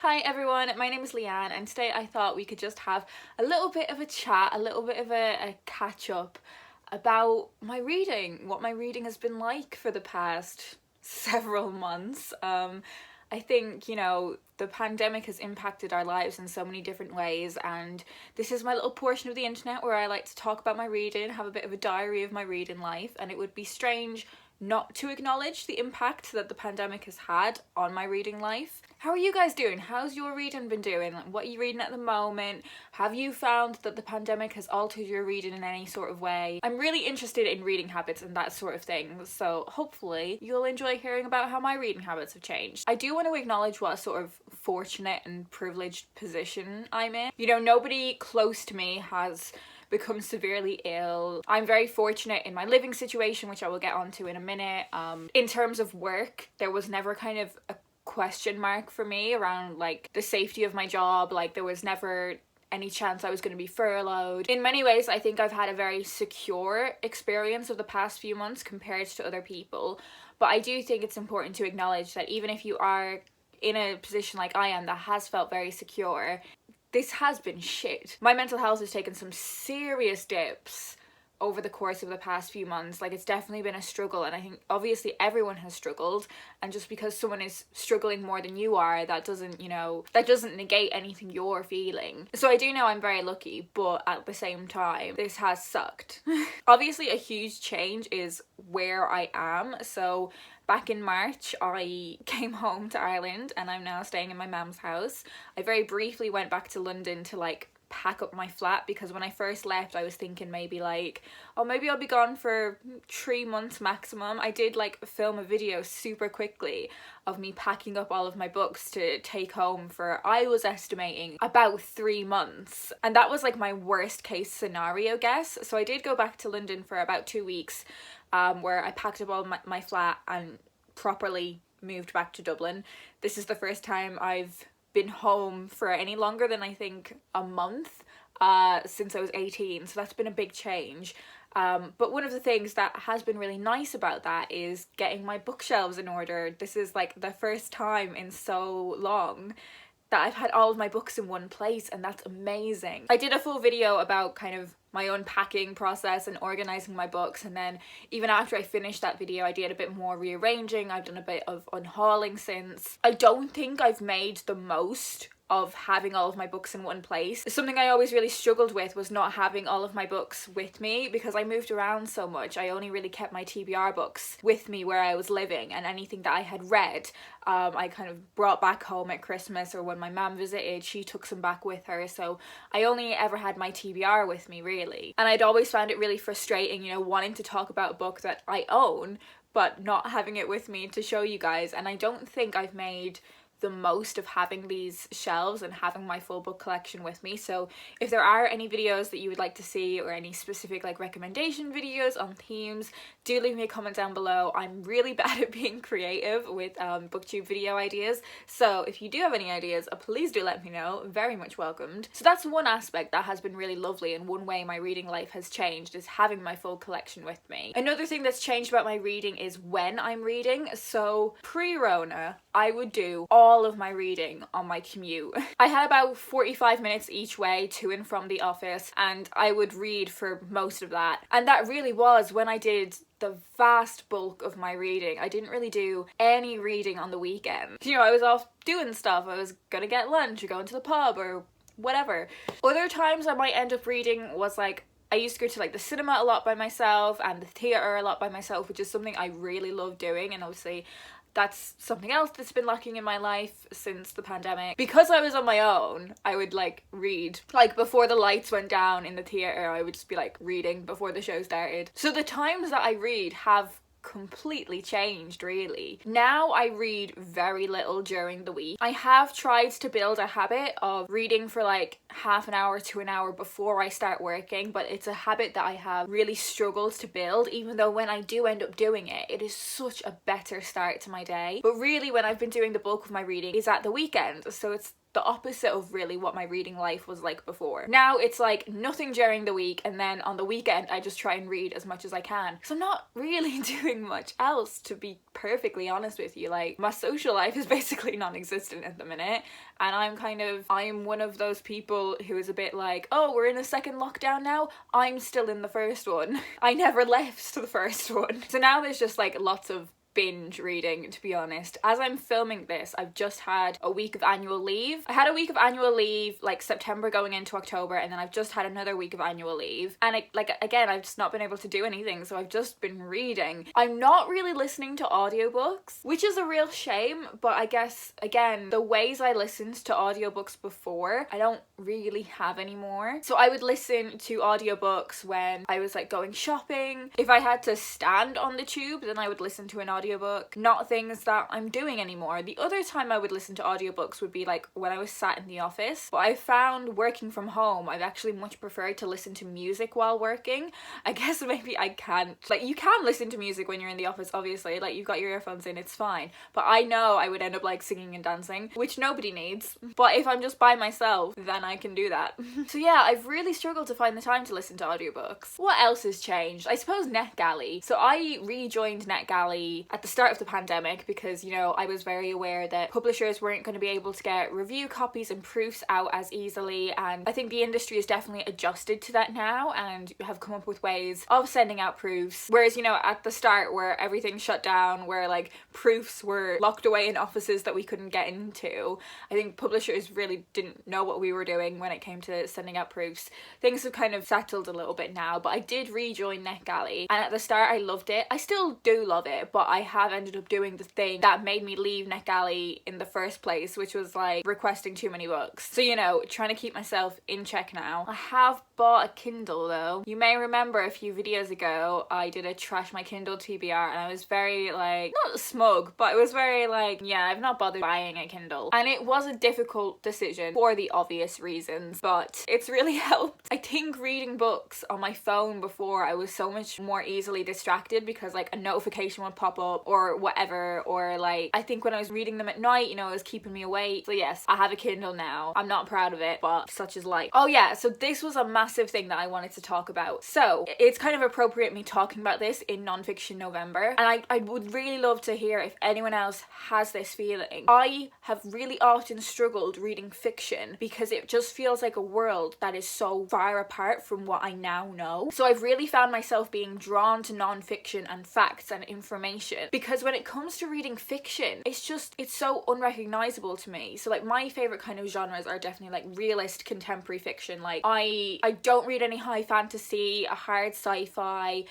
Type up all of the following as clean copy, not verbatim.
Hi everyone, my name is Leanne and today I thought we could just have a little bit of a chat, a little bit of a catch up about my reading, what my reading has been like for the past several months. I think, the pandemic has impacted our lives in so many different ways, and this is my little portion of the internet where I like to talk about my reading, have a bit of a diary of my reading life, and it would be strange not to acknowledge the impact that the pandemic has had on my reading life. How are you guys doing? How's your reading been doing? What are you reading at the moment? Have you found that the pandemic has altered your reading in any sort of way? I'm really interested in reading habits and that sort of thing, so hopefully you'll enjoy hearing about how my reading habits have changed. I do want to acknowledge what a sort of fortunate and privileged position I'm in. Nobody close to me has become severely ill. I'm very fortunate in my living situation, which I will get onto in a minute. In terms of work, there was never kind of a question mark for me around like the safety of my job. Like there was never any chance I was going to be furloughed. In many ways, I think I've had a very secure experience of the past few months compared to other people. But I do think it's important to acknowledge that even if you are in a position like I am that has felt very secure, this has been shit. My mental health has taken some serious dips over the course of the past few months. Like, it's definitely been a struggle, and I think obviously everyone has struggled, and just because someone is struggling more than you are, that doesn't negate anything you're feeling. So I do know I'm very lucky, but at the same time, this has sucked. Obviously a huge change is where I am. So back in March, I came home to Ireland and I'm now staying in my mum's house. I very briefly went back to London to pack up my flat, because when I first left I was thinking maybe I'll be gone for 3 months maximum. I did film a video super quickly of me packing up all of my books to take home for, I was estimating, about 3 months, and that was my worst case scenario guess. So I did go back to London for about 2 weeks, where I packed up all my flat and properly moved back to Dublin. This is the first time I've been home for any longer than I think a month since I was 18, so that's been a big change. But one of the things that has been really nice about that is getting my bookshelves in order. This is the first time in so long that I've had all of my books in one place, and that's amazing. I did a full video about kind of my unpacking process and organizing my books, and then even after I finished that video I did a bit more rearranging. I've done a bit of unhauling since. I don't think I've made the most of having all of my books in one place. Something I always really struggled with was not having all of my books with me, because I moved around so much. I only really kept my TBR books with me where I was living, and anything that I had read I kind of brought back home at Christmas, or when my mum visited she took some back with her, so I only ever had my TBR with me really. And I'd always found it really frustrating, wanting to talk about a book that I own but not having it with me to show you guys. And I don't think I've made the most of having these shelves and having my full book collection with me. So if there are any videos that you would like to see, or any specific recommendation videos on themes, do leave me a comment down below. I'm really bad at being creative with booktube video ideas, so if you do have any ideas, please do let me know. Very much welcomed. So that's one aspect that has been really lovely, and one way my reading life has changed is having my full collection with me. Another thing that's changed about my reading is when I'm reading. So pre-Rona I would do all of my reading on my commute. I had about 45 minutes each way to and from the office, and I would read for most of that. And that really was when I did the vast bulk of my reading. I didn't really do any reading on the weekend. I was off doing stuff. I was gonna get lunch or going to the pub or whatever. Other times I might end up reading was I used to go to the cinema a lot by myself and the theatre a lot by myself, which is something I really love doing, and obviously that's something else that's been lacking in my life since the pandemic. Because I was on my own, I would read. Before the lights went down in the theatre, I would just be reading before the show started. So the times that I read have completely changed really. Now I read very little during the week. I have tried to build a habit of reading for half an hour to an hour before I start working, but it's a habit that I have really struggled to build, even though when I do end up doing it, it is such a better start to my day. But really when I've been doing the bulk of my reading is at the weekend, so it's the opposite of really what my reading life was like before. Now it's like nothing during the week, and then on the weekend I just try and read as much as I can. So I'm not really doing much else, to be perfectly honest with you. Like, my social life is basically non-existent at the minute, and I'm one of those people who is a bit like, oh, we're in a second lockdown now, I'm still in the first one. I never left the first one. So now there's just like lots of binge reading, to be honest. As I'm filming this, I've just had a week of annual leave. I had a week of annual leave like September going into October, and then I've just had another week of annual leave, and again, I've just not been able to do anything, so I've just been reading. I'm not really listening to audiobooks, which is a real shame, but I guess, again, the ways I listened to audiobooks before, I don't really have anymore. So I would listen to audiobooks when I was like going shopping. If I had to stand on the tube, then I would listen to an audiobook, not things that I'm doing anymore. The other time I would listen to audiobooks would be like when I was sat in the office, but I found working from home, I've actually much preferred to listen to music while working. I guess maybe I can't, like, you can listen to music when you're in the office, obviously, like, you've got your earphones in, it's fine, but I know I would end up like singing and dancing, which nobody needs, but if I'm just by myself, then I can do that. So yeah, I've really struggled to find the time to listen to audiobooks. What else has changed? I suppose Netgalley. So I rejoined Netgalley at the start of the pandemic because, you know, I was very aware that publishers weren't going to be able to get review copies and proofs out as easily, and I think the industry has definitely adjusted to that now and have come up with ways of sending out proofs. Whereas, you know, at the start where everything shut down, where like proofs were locked away in offices that we couldn't get into, I think publishers really didn't know what we were doing when it came to sending out proofs. Things have kind of settled a little bit now, but I did rejoin Netgalley, and at the start I loved it. I still do love it, but I have ended up doing the thing that made me leave Netgalley in the first place, which was like requesting too many books. So, you know, trying to keep myself in check now. I have bought a Kindle though. You may remember a few videos ago I did a trash my Kindle TBR, and I was very like, not smug, but it was very like, yeah, I've not bothered buying a Kindle. And it was a difficult decision for the obvious reasons, but it's really helped. I think reading books on my phone before, I was so much more easily distracted because like a notification would pop up or whatever, or like I think when I was reading them at night, you know, it was keeping me awake. So yes, I have a Kindle now. I'm not proud of it, but such is life. Oh yeah, so this was a massive thing that I wanted to talk about. So it's kind of appropriate me talking about this in non-fiction November, and I would really love to hear if anyone else has this feeling. I have really often struggled reading fiction because it just feels like a world that is so far apart from what I now know. So I've really found myself being drawn to non-fiction and facts and information, because when it comes to reading fiction, it's so unrecognizable to me. So like my favorite kind of genres are definitely like realist contemporary fiction. Like I don't read any high fantasy, a hard sci-fi,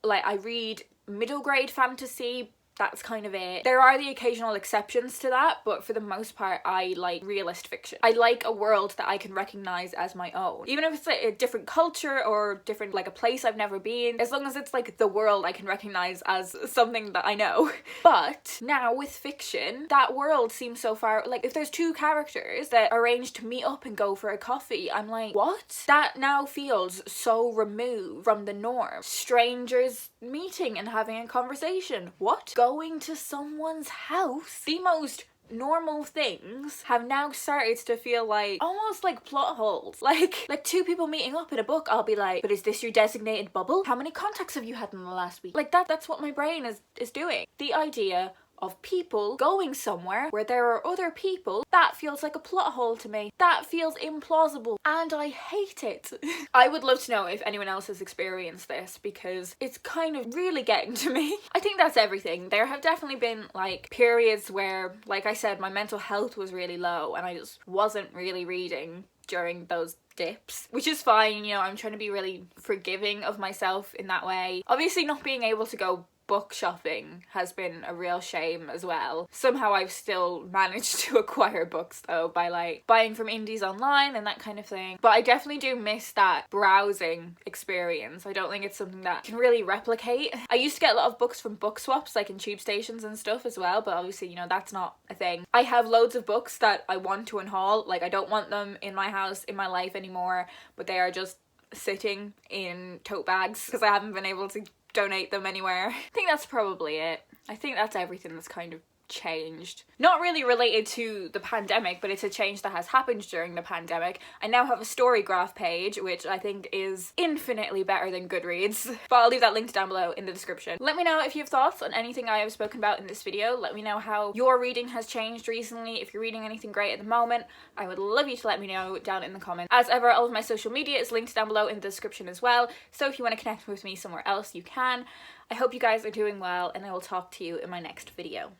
I read middle grade fantasy. That's kind of it. There are the occasional exceptions to that, but for the most part, I like realist fiction. I like a world that I can recognize as my own. Even if it's like a different culture or different, like a place I've never been, as long as it's like the world I can recognize as something that I know. But now with fiction, that world seems so far, like if there's two characters that arrange to meet up and go for a coffee, I'm like, what? That now feels so removed from the norm. Strangers meeting and having a conversation. What? Going to someone's house, the most normal things have now started to feel like almost like plot holes. Like two people meeting up in a book, I'll be like, but is this your designated bubble? How many contacts have you had in the last week? Like that's what my brain is doing. The idea of people going somewhere where there are other people, that feels like a plot hole to me. That feels implausible, and I hate it. I would love to know if anyone else has experienced this, because it's kind of really getting to me. I think that's everything. There have definitely been like periods where, like I said, my mental health was really low and I just wasn't really reading during those dips, which is fine. You know, I'm trying to be really forgiving of myself in that way. Obviously not being able to go book shopping has been a real shame as well. Somehow I've still managed to acquire books though by like buying from indies online and that kind of thing. But I definitely do miss that browsing experience. I don't think it's something that can really replicate. I used to get a lot of books from book swaps, like in tube stations and stuff as well, but obviously, you know, that's not a thing. I have loads of books that I want to unhaul. Like I don't want them in my house, in my life anymore, but they are just sitting in tote bags because I haven't been able to donate them anywhere. I think that's probably it. I think that's everything that's kind of changed. Not really related to the pandemic, but it's a change that has happened during the pandemic. I now have a story graph page, which I think is infinitely better than Goodreads, but I'll leave that linked down below in the description. Let me know if you have thoughts on anything I have spoken about in this video. Let me know how your reading has changed recently. If you're reading anything great at the moment, I would love you to let me know down in the comments. As ever, all of my social media is linked down below in the description as well, so if you want to connect with me somewhere else, you can. I hope you guys are doing well, and I will talk to you in my next video.